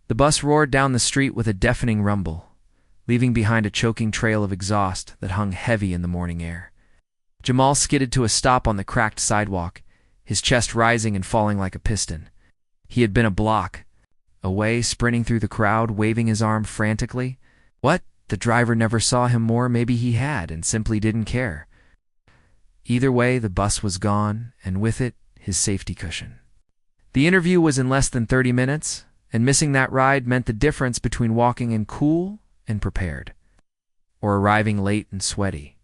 The bus roared down the street with a deafening rumble, leaving behind a choking trail of exhaust that hung heavy in the morning air. Jamal skidded to a stop on the cracked sidewalk, his chest rising and falling like a piston. He had been a block away, sprinting through the crowd, waving his arm frantically. What? The driver never saw him more. Maybe he had and simply didn't care. Either way, the bus was gone, and with it, his safety cushion. The interview was in less than 30 minutes, and missing that ride meant the difference between walking in cool and prepared, or arriving late and sweaty,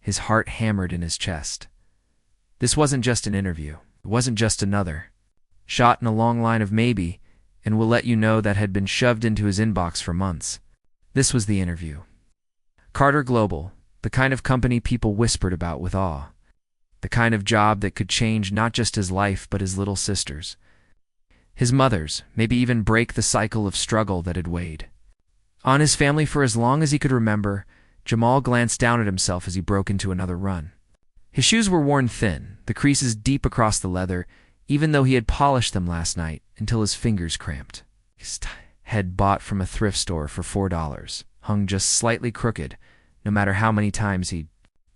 his heart hammered in his chest. This wasn't just an interview. It wasn't just another shot in a long line of maybe, and we'll let you know that had been shoved into his inbox for months. This was the interview. Carter Global, the kind of company people whispered about with awe. The kind of job that could change not just his life but his little sister's. His mother's, maybe even break the cycle of struggle that had weighed on his family for as long as he could remember. Jamal glanced down at himself as he broke into another run. His shoes were worn thin, the creases deep across the leather, even though he had polished them last night until his fingers cramped. His head, bought from a thrift store for $4, hung just slightly crooked, no matter how many times he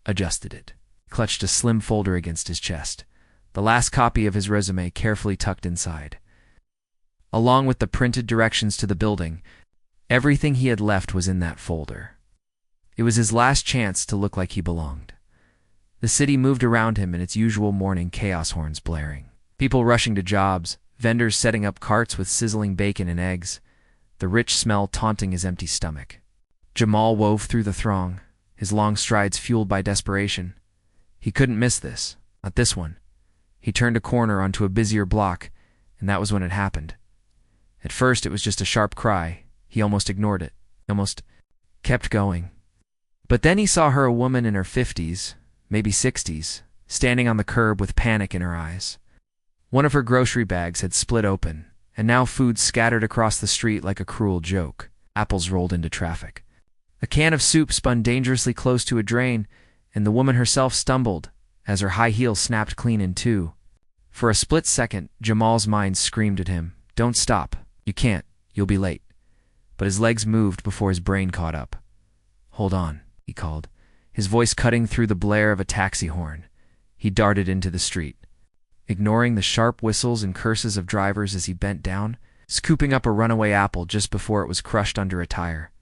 adjusted it. He clutched a slim folder against his chest, the last copy of his resume carefully tucked inside. Along with the printed directions to the building, everything he had left was in that folder. It was his last chance to look like he belonged. The city moved around him in its usual morning chaos horns blaring. People rushing to jobs, vendors setting up carts with sizzling bacon and eggs, the rich smell taunting his empty stomach. Jamal wove through the throng, his long strides fueled by desperation. He couldn't miss this, not this one. He turned a corner onto a busier block, and that was when it happened. At first it was just a sharp cry. He almost ignored it, almost kept going. But then he saw her, a woman in her 50s, maybe 60s, standing on the curb with panic in her eyes. One of her grocery bags had split open, and now food scattered across the street like a cruel joke. Apples rolled into traffic. A can of soup spun dangerously close to a drain, and the woman herself stumbled as her high heel snapped clean in two. For a split second, Jamal's mind screamed at him, "Don't stop. You can't. You'll be late." But his legs moved before his brain caught up. "Hold on," he called, his voice cutting through the blare of a taxi horn. He darted into the street, ignoring the sharp whistles and curses of drivers as he bent down, scooping up a runaway apple just before it was crushed under a tire.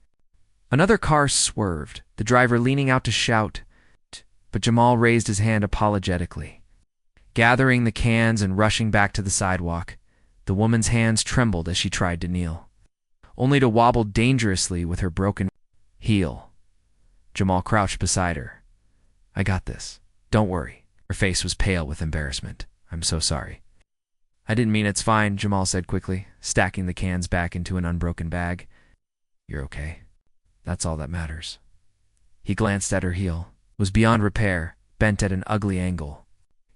Another car swerved, the driver leaning out to shout, but Jamal raised his hand apologetically. Gathering the cans and rushing back to the sidewalk, the woman's hands trembled as she tried to kneel, only to wobble dangerously with her broken heel. Jamal crouched beside her. "I got this. Don't worry." Her face was pale with embarrassment. "I'm so sorry." "I didn't mean it's fine," Jamal said quickly, stacking the cans back into an unbroken bag. "You're okay. That's all that matters." He glanced at her heel. It was beyond repair, bent at an ugly angle.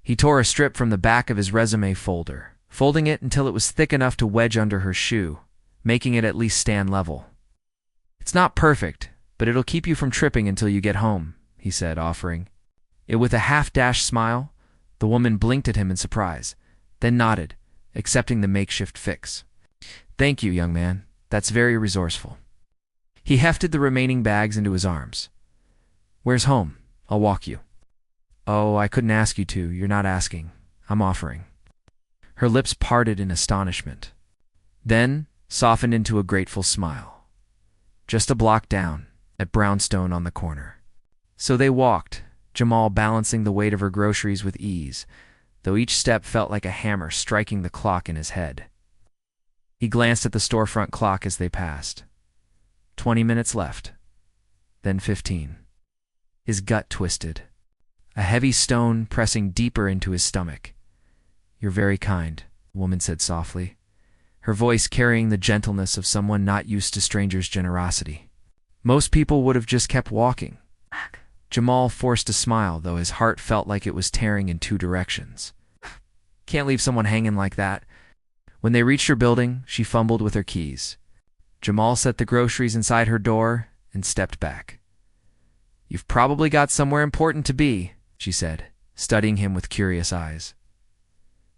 He tore a strip from the back of his resume folder, folding it until it was thick enough to wedge under her shoe, making it at least stand level. "It's not perfect, but it'll keep you from tripping until you get home," he said, offering it with a half-dashed smile. The woman blinked at him in surprise, then nodded, accepting the makeshift fix. "Thank you, young man. That's very resourceful." He hefted the remaining bags into his arms. "Where's home? I'll walk you." "Oh, I couldn't ask you to. You're not asking. I'm offering." Her lips parted in astonishment, then softened into a grateful smile. Just a block down, at Brownstone on the corner. So they walked, Jamal balancing the weight of her groceries with ease, though each step felt like a hammer striking the clock in his head. He glanced at the storefront clock as they passed. 20 minutes left, then 15. His gut twisted, a heavy stone pressing deeper into his stomach. "You're very kind," the woman said softly, her voice carrying the gentleness of someone not used to strangers' generosity. Most people would have just kept walking. Jamal forced a smile, though his heart felt like it was tearing in two directions. Can't leave someone hanging like that. When they reached her building, she fumbled with her keys. Jamal set the groceries inside her door and stepped back. "You've probably got somewhere important to be," she said, studying him with curious eyes.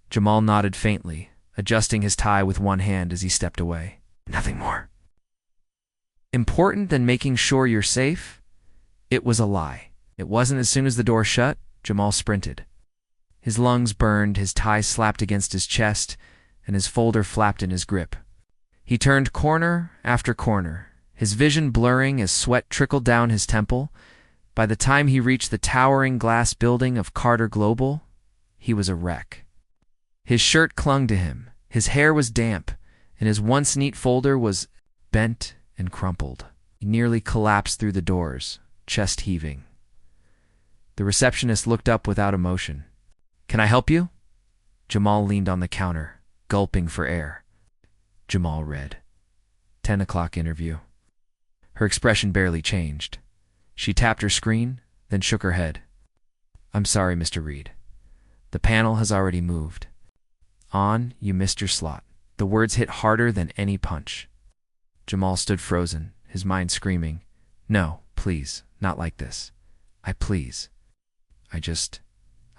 Jamal nodded faintly, adjusting his tie with one hand as he stepped away. Nothing more important than making sure you're safe? It was a lie. It wasn't. As soon as the door shut, Jamal sprinted. His lungs burned, his tie slapped against his chest, and his folder flapped in his grip. He turned corner after corner, his vision blurring as sweat trickled down his temple. By the time he reached the towering glass building of Carter Global, he was a wreck. His shirt clung to him, his hair was damp, and his once neat folder was bent and crumpled. He nearly collapsed through the doors, chest heaving. The receptionist looked up without emotion. "Can I help you?" Jamal leaned on the counter, gulping for air. Jamal read, 10 o'clock interview. Her expression barely changed. She tapped her screen, then shook her head. "I'm sorry, Mr. Reed. The panel has already moved. You missed your slot." The words hit harder than any punch. Jamal stood frozen, his mind screaming, "No, please, not like this.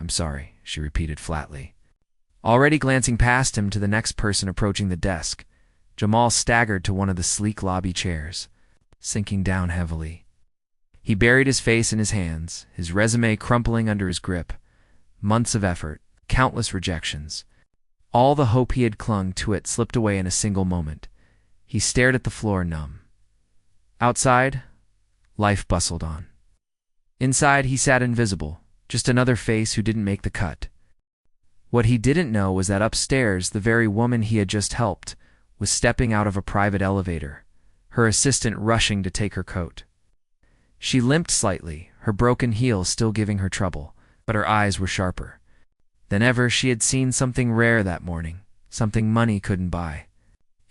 I'm sorry," she repeated flatly. Already glancing past him to the next person approaching the desk, Jamal staggered to one of the sleek lobby chairs, sinking down heavily. He buried his face in his hands, his resume crumpling under his grip. Months of effort, countless rejections. All the hope he had clung to it slipped away in a single moment. He stared at the floor, numb. Outside, life bustled on. Inside, he sat invisible, just another face who didn't make the cut. What he didn't know was that upstairs, the very woman he had just helped was stepping out of a private elevator, her assistant rushing to take her coat. She limped slightly, her broken heel still giving her trouble, but her eyes were sharper than ever. She had seen something rare that morning, something money couldn't buy,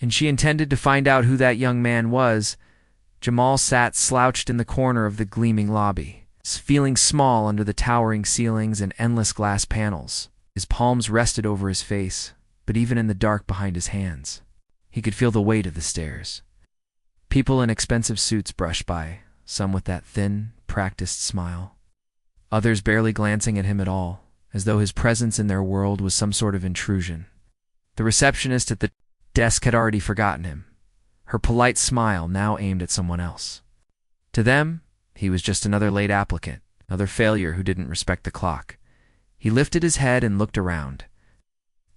and she intended to find out who that young man was. Jamal sat slouched in the corner of the gleaming lobby, feeling small under the towering ceilings and endless glass panels. His palms rested over his face, but even in the dark behind his hands, he could feel the weight of the stairs. People in expensive suits brushed by, some with that thin, practiced smile, others barely glancing at him at all, as though his presence in their world was some sort of intrusion. The receptionist at the desk had already forgotten him, her polite smile now aimed at someone else. To them, he was just another late applicant, another failure who didn't respect the clock. He lifted his head and looked around.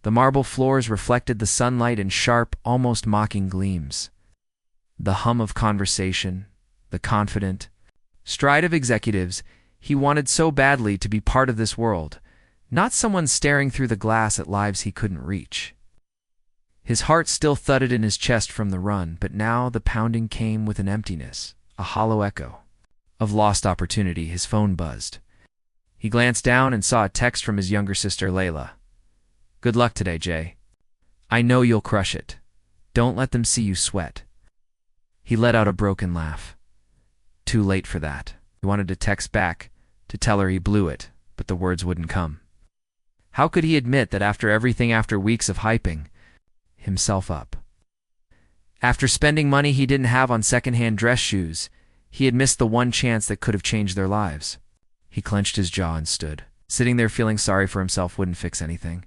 The marble floors reflected the sunlight in sharp, almost mocking gleams. The hum of conversation, the confident stride of executives. He wanted so badly to be part of this world, not someone staring through the glass at lives he couldn't reach. His heart still thudded in his chest from the run, but now the pounding came with an emptiness, a hollow echo of lost opportunity. His phone buzzed. He glanced down and saw a text from his younger sister, Layla. "Good luck today, Jay. I know you'll crush it. Don't let them see you sweat." He let out a broken laugh. Too late for that. He wanted to text back, to tell her he blew it, but the words wouldn't come. How could he admit that after everything, after weeks of hyping himself up, after spending money he didn't have on secondhand dress shoes, he had missed the one chance that could have changed their lives? He clenched his jaw and stood. Sitting there feeling sorry for himself wouldn't fix anything.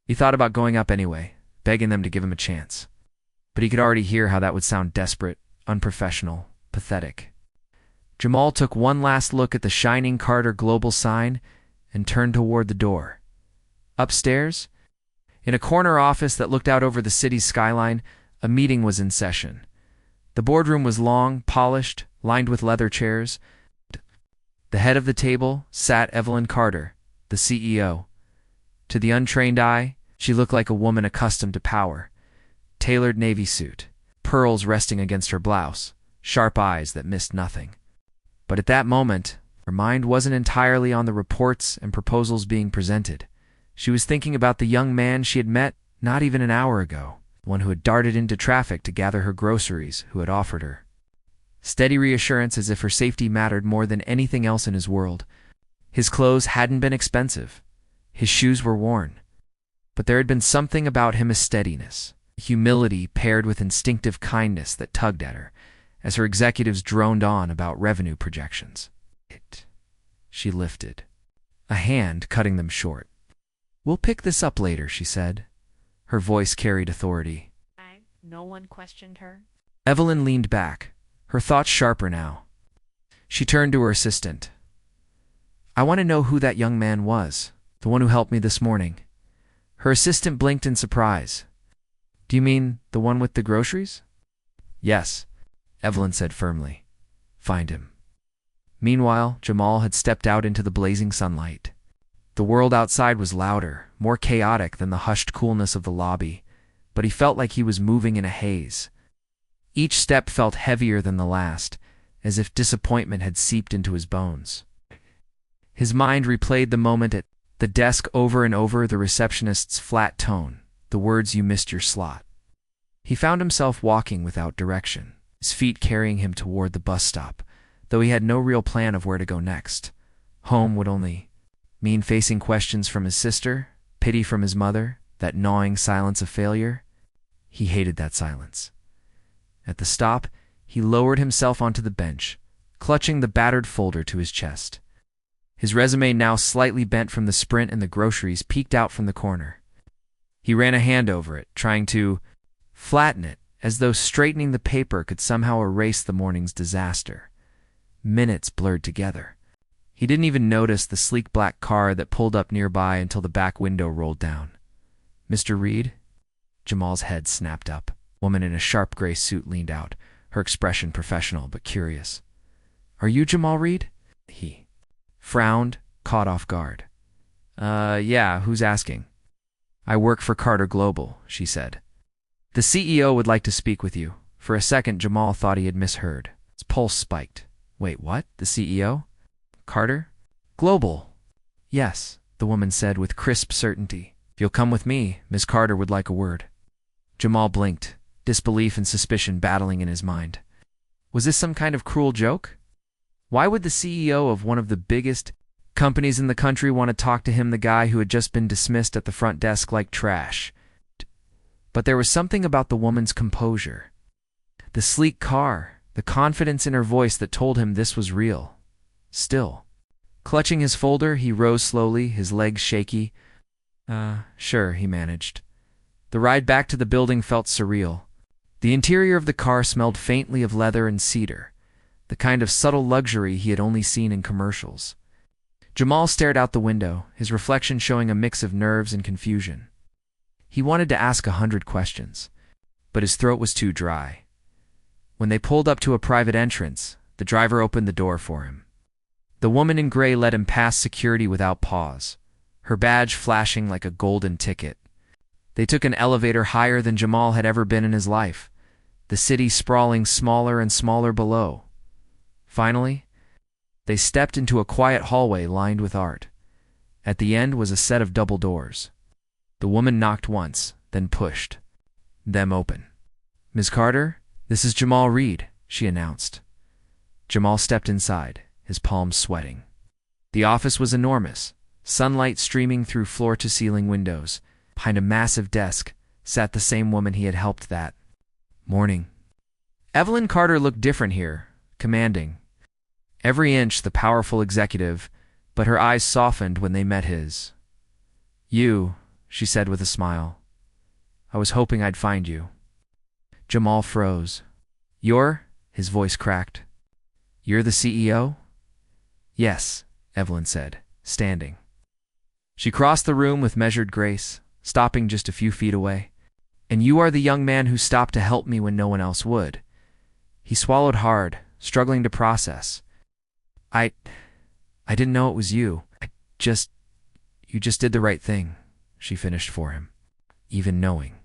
He thought about going up anyway, begging them to give him a chance. But he could already hear how that would sound desperate, unprofessional, pathetic. Jamal took one last look at the shining Carter Global sign and turned toward the door. Upstairs, in a corner office that looked out over the city's skyline, a meeting was in session. The boardroom was long, polished, lined with leather chairs. The head of the table sat Evelyn Carter, the CEO. To the untrained eye, she looked like a woman accustomed to power. Tailored navy suit, pearls resting against her blouse, sharp eyes that missed nothing. But at that moment, her mind wasn't entirely on the reports and proposals being presented. She was thinking about the young man she had met not even an hour ago, one who had darted into traffic to gather her groceries, who had offered her steady reassurance as if her safety mattered more than anything else in his world. His clothes hadn't been expensive. His shoes were worn. But there had been something about him, a steadiness, humility paired with instinctive kindness that tugged at her, as her executives droned on about revenue projections. She lifted, a hand cutting them short. "We'll pick this up later," she said. Her voice carried authority. No one questioned her? Evelyn leaned back, her thoughts sharper now. She turned to her assistant. I want to know who that young man was, the one who helped me this morning. Her assistant blinked in surprise. Do you mean the one with the groceries? Yes, Evelyn said firmly. Find him. Meanwhile, Jamal had stepped out into the blazing sunlight. The world outside was louder, more chaotic than the hushed coolness of the lobby, but he felt like he was moving in a haze. Each step felt heavier than the last, as if disappointment had seeped into his bones. His mind replayed the moment at the desk over and over, the receptionist's flat tone, the words, "You missed your slot." He found himself walking without direction, his feet carrying him toward the bus stop, though he had no real plan of where to go next. Home would only mean facing questions from his sister, pity from his mother, that gnawing silence of failure. He hated that silence. At the stop, he lowered himself onto the bench, clutching the battered folder to his chest. His resume, now slightly bent from the sprint and the groceries, peeked out from the corner. He ran a hand over it, trying to flatten it, as though straightening the paper could somehow erase the morning's disaster. Minutes blurred together. He didn't even notice the sleek black car that pulled up nearby until the back window rolled down. Mr. Reed? Jamal's head snapped up. A woman in a sharp gray suit leaned out, her expression professional but curious. Are you Jamal Reed? He frowned, caught off guard. Yeah, who's asking? I work for Carter Global, she said. The CEO would like to speak with you. For a second, Jamal thought he had misheard. His pulse spiked. Wait, what? The CEO? Carter? Global. Yes, the woman said with crisp certainty. If you'll come with me, Miss Carter would like a word. Jamal blinked, disbelief and suspicion battling in his mind. Was this some kind of cruel joke? Why would the CEO of one of the biggest companies in the country want to talk to him, the guy who had just been dismissed at the front desk like trash? But there was something about the woman's composure. The sleek car, the confidence in her voice that told him this was real. Still, clutching his folder, he rose slowly, his legs shaky. Sure, he managed. The ride back to the building felt surreal. The interior of the car smelled faintly of leather and cedar, the kind of subtle luxury he had only seen in commercials. Jamal stared out the window, his reflection showing a mix of nerves and confusion. He wanted to ask 100 questions, but his throat was too dry. When they pulled up to a private entrance, the driver opened the door for him. The woman in gray let him past security without pause, her badge flashing like a golden ticket. They took an elevator higher than Jamal had ever been in his life, the city sprawling smaller and smaller below. Finally, they stepped into a quiet hallway lined with art. At the end was a set of double doors. The woman knocked once, then pushed them open. Ms. Carter, this is Jamal Reed, she announced. Jamal stepped inside, his palms sweating. The office was enormous, sunlight streaming through floor-to-ceiling windows. Behind a massive desk sat the same woman he had helped that morning. Evelyn Carter looked different here, commanding. Every inch the powerful executive, but her eyes softened when they met his. You, she said with a smile. I was hoping I'd find you. Jamal froze. You're? His voice cracked. You're the CEO? Yes, Evelyn said, standing. She crossed the room with measured grace, stopping just a few feet away. And you are the young man who stopped to help me when no one else would. He swallowed hard, struggling to process. I didn't know it was you. You just did the right thing, she finished for him, even knowing.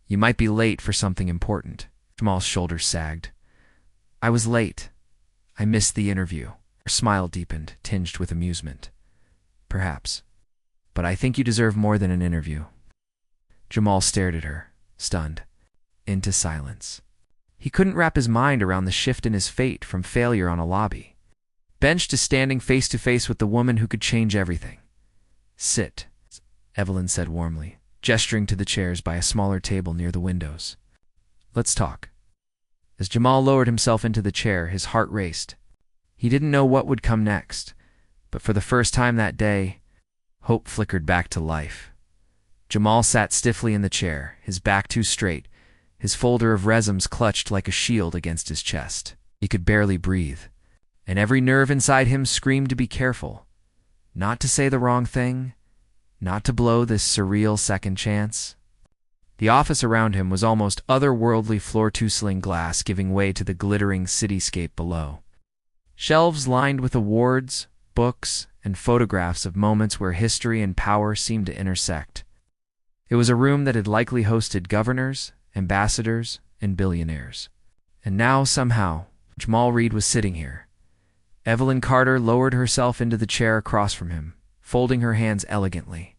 You might be late for something important. Jamal's shoulders sagged. I was late. I missed the interview. Her smile deepened, tinged with amusement. Perhaps. But I think you deserve more than an interview. Jamal stared at her, stunned, into silence. He couldn't wrap his mind around the shift in his fate from failure on a lobby bench to standing face-to-face with the woman who could change everything. Sit, Evelyn said warmly, gesturing to the chairs by a smaller table near the windows. Let's talk. As Jamal lowered himself into the chair, his heart raced. He didn't know what would come next, but for the first time that day, hope flickered back to life. Jamal sat stiffly in the chair, his back too straight, his folder of resumes clutched like a shield against his chest. He could barely breathe, and every nerve inside him screamed to be careful, not to say the wrong thing, not to blow this surreal second chance. The office around him was almost otherworldly floor-to-ceiling glass giving way to the glittering cityscape below. Shelves lined with awards, books, and photographs of moments where history and power seemed to intersect. It was a room that had likely hosted governors, ambassadors, and billionaires. And now, somehow, Jamal Reed was sitting here. Evelyn Carter lowered herself into the chair across from him, folding her hands elegantly.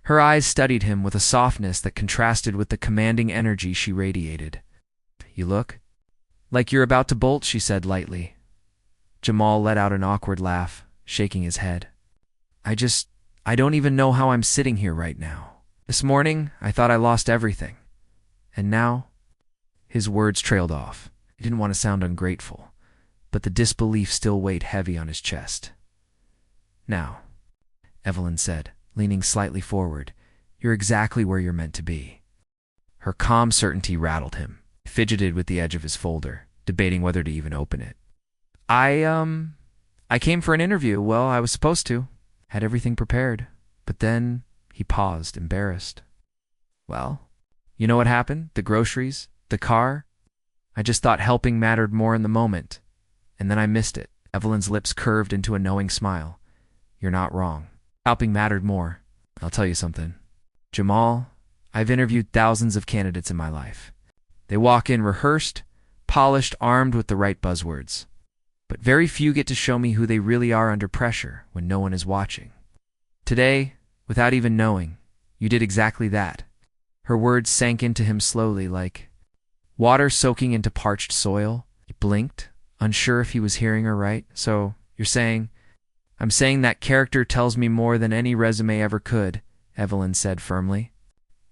Her eyes studied him with a softness that contrasted with the commanding energy she radiated. "You look like you're about to bolt," she said lightly. Jamal let out an awkward laugh, shaking his head. I don't even know how I'm sitting here right now. This morning, I thought I lost everything. And now?" His words trailed off. He didn't want to sound ungrateful, but the disbelief still weighed heavy on his chest. "Now," Evelyn said, leaning slightly forward, "you're exactly where you're meant to be." Her calm certainty rattled him. He fidgeted with the edge of his folder, debating whether to even open it. I came for an interview. Well, I was supposed to. Had everything prepared. But then he paused, embarrassed. "Well, you know what happened? The groceries, the car? I just thought helping mattered more in the moment. And then I missed it." Evelyn's lips curved into a knowing smile. "You're not wrong. Helping mattered more. I'll tell you something. Jamal, I've interviewed thousands of candidates in my life. They walk in rehearsed, polished, armed with the right buzzwords. But very few get to show me who they really are under pressure when no one is watching. Today, without even knowing, you did exactly that." Her words sank into him slowly, like water soaking into parched soil. He blinked, unsure if he was hearing her right. "So, you're saying—" "I'm saying that character tells me more than any resume ever could," Evelyn said firmly.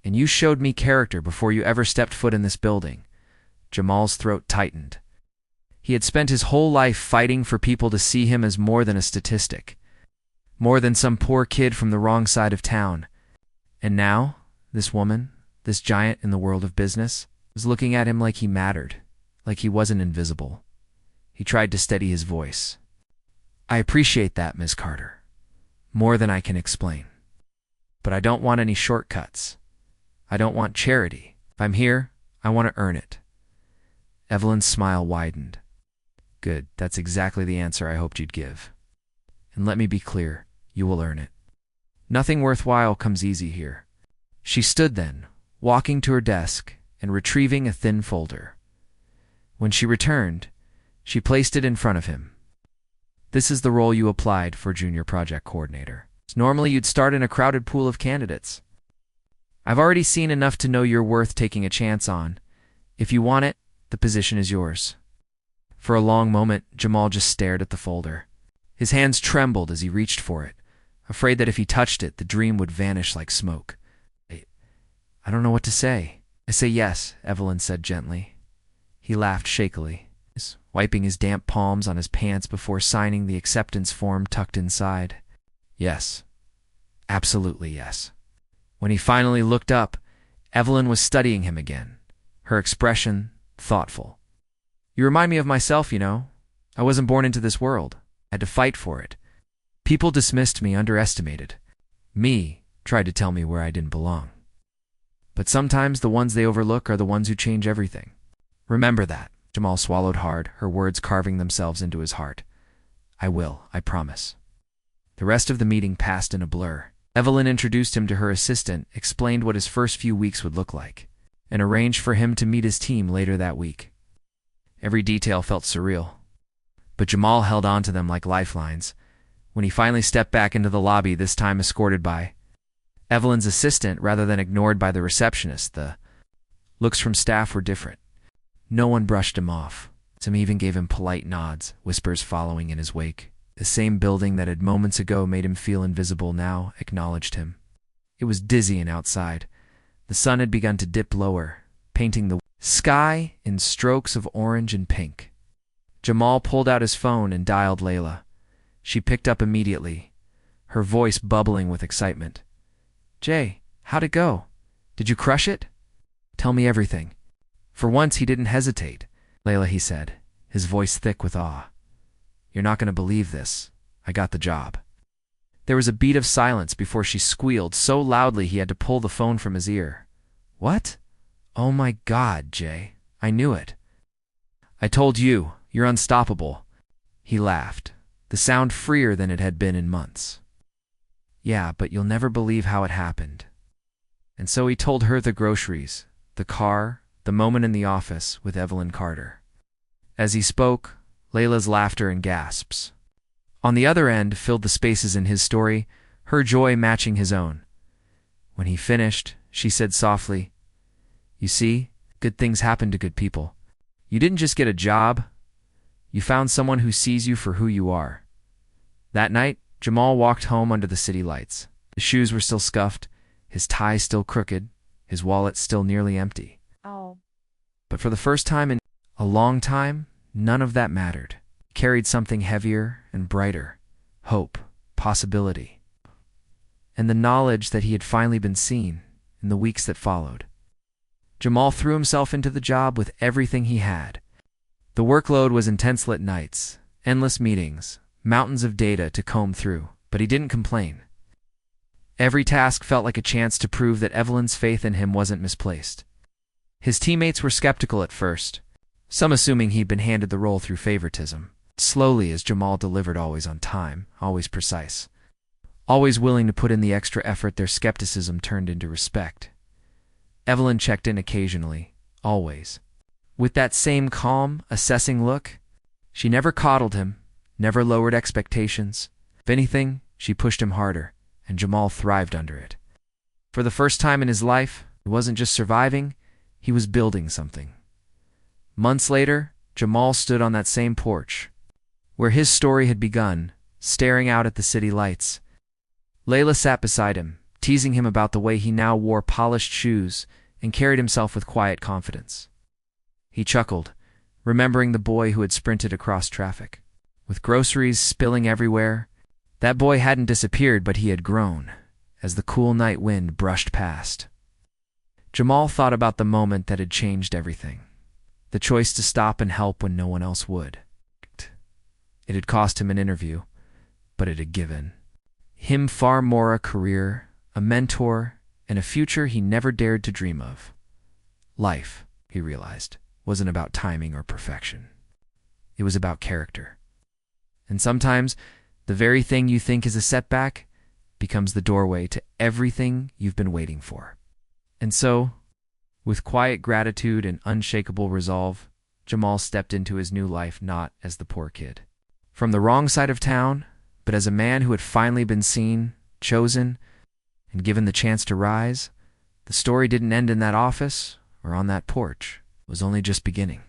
"And you showed me character before you ever stepped foot in this building." Jamal's throat tightened. He had spent his whole life fighting for people to see him as more than a statistic, more than some poor kid from the wrong side of town. And now, this woman, this giant in the world of business, was looking at him like he mattered, like he wasn't invisible. He tried to steady his voice. "I appreciate that, Ms. Carter. More than I can explain. But I don't want any shortcuts. I don't want charity. If I'm here, I want to earn it." Evelyn's smile widened. "Good, that's exactly the answer I hoped you'd give. And let me be clear, you will earn it. Nothing worthwhile comes easy here." She stood then, walking to her desk and retrieving a thin folder. When she returned, she placed it in front of him. "This is the role you applied for, Junior Project Coordinator. Normally you'd start in a crowded pool of candidates. I've already seen enough to know you're worth taking a chance on. If you want it, the position is yours." For a long moment, Jamal just stared at the folder. His hands trembled as he reached for it, afraid that if he touched it, the dream would vanish like smoke. I don't know what to say." "I say yes," Evelyn said gently. He laughed shakily, wiping his damp palms on his pants before signing the acceptance form tucked inside. "Yes. Absolutely yes." When he finally looked up, Evelyn was studying him again, her expression thoughtful. "You remind me of myself, you know. I wasn't born into this world. I had to fight for it. People dismissed me, underestimated me, tried to tell me where I didn't belong. But sometimes the ones they overlook are the ones who change everything. Remember that." Jamal swallowed hard, her words carving themselves into his heart. "I will, I promise." The rest of the meeting passed in a blur. Evelyn introduced him to her assistant, explained what his first few weeks would look like, and arranged for him to meet his team later that week. Every detail felt surreal, but Jamal held on to them like lifelines. When he finally stepped back into the lobby, this time escorted by Evelyn's assistant rather than ignored by the receptionist, the looks from staff were different. No one brushed him off. Some even gave him polite nods, whispers following in his wake. The same building that had moments ago made him feel invisible now acknowledged him. It was dizzying outside. The sun had begun to dip lower, painting the sky in strokes of orange and pink. Jamal pulled out his phone and dialed Layla. She picked up immediately, her voice bubbling with excitement. "Jay, how'd it go? Did you crush it? Tell me everything." For once he didn't hesitate. "Layla," he said, his voice thick with awe. "You're not going to believe this. I got the job." There was a beat of silence before she squealed so loudly he had to pull the phone from his ear. "What? Oh my God, Jay. I knew it. I told you, you're unstoppable." He laughed, the sound freer than it had been in months. "Yeah, but you'll never believe how it happened." And so he told her the groceries, the car, the moment in the office with Evelyn Carter. As he spoke, Layla's laughter and gasps on the other end filled the spaces in his story, her joy matching his own. When he finished, she said softly, "You see, good things happen to good people. You didn't just get a job. You found someone who sees you for who you are." That night, Jamal walked home under the city lights. His shoes were still scuffed, his tie still crooked, his wallet still nearly empty. But for the first time in a long time, none of that mattered. He carried something heavier and brighter: hope, possibility, and the knowledge that he had finally been seen in the weeks that followed. Jamal threw himself into the job with everything he had. The workload was intense lit nights, endless meetings, mountains of data to comb through, but he didn't complain. Every task felt like a chance to prove that Evelyn's faith in him wasn't misplaced. His teammates were skeptical at first, some assuming he'd been handed the role through favoritism. Slowly, as Jamal delivered, always on time, always precise, always willing to put in the extra effort, their skepticism turned into respect. Evelyn checked in occasionally, always, with that same calm, assessing look. She never coddled him, never lowered expectations. If anything, she pushed him harder, and Jamal thrived under it. For the first time in his life, he wasn't just surviving, he was building something. Months later, Jamal stood on that same porch, where his story had begun, staring out at the city lights. Layla sat beside him, teasing him about the way he now wore polished shoes and carried himself with quiet confidence. He chuckled, remembering the boy who had sprinted across traffic, with groceries spilling everywhere. That boy hadn't disappeared, but he had grown, as the cool night wind brushed past. Jamal thought about the moment that had changed everything, the choice to stop and help when no one else would. It had cost him an interview, but it had given him far more: a career, a mentor, and a future he never dared to dream of. Life, he realized, wasn't about timing or perfection. It was about character. And sometimes, the very thing you think is a setback becomes the doorway to everything you've been waiting for. And so, with quiet gratitude and unshakable resolve, Jamal stepped into his new life not as the poor kid from the wrong side of town, but as a man who had finally been seen, chosen, and given the chance to rise. The story didn't end in that office or on that porch. It was only just beginning.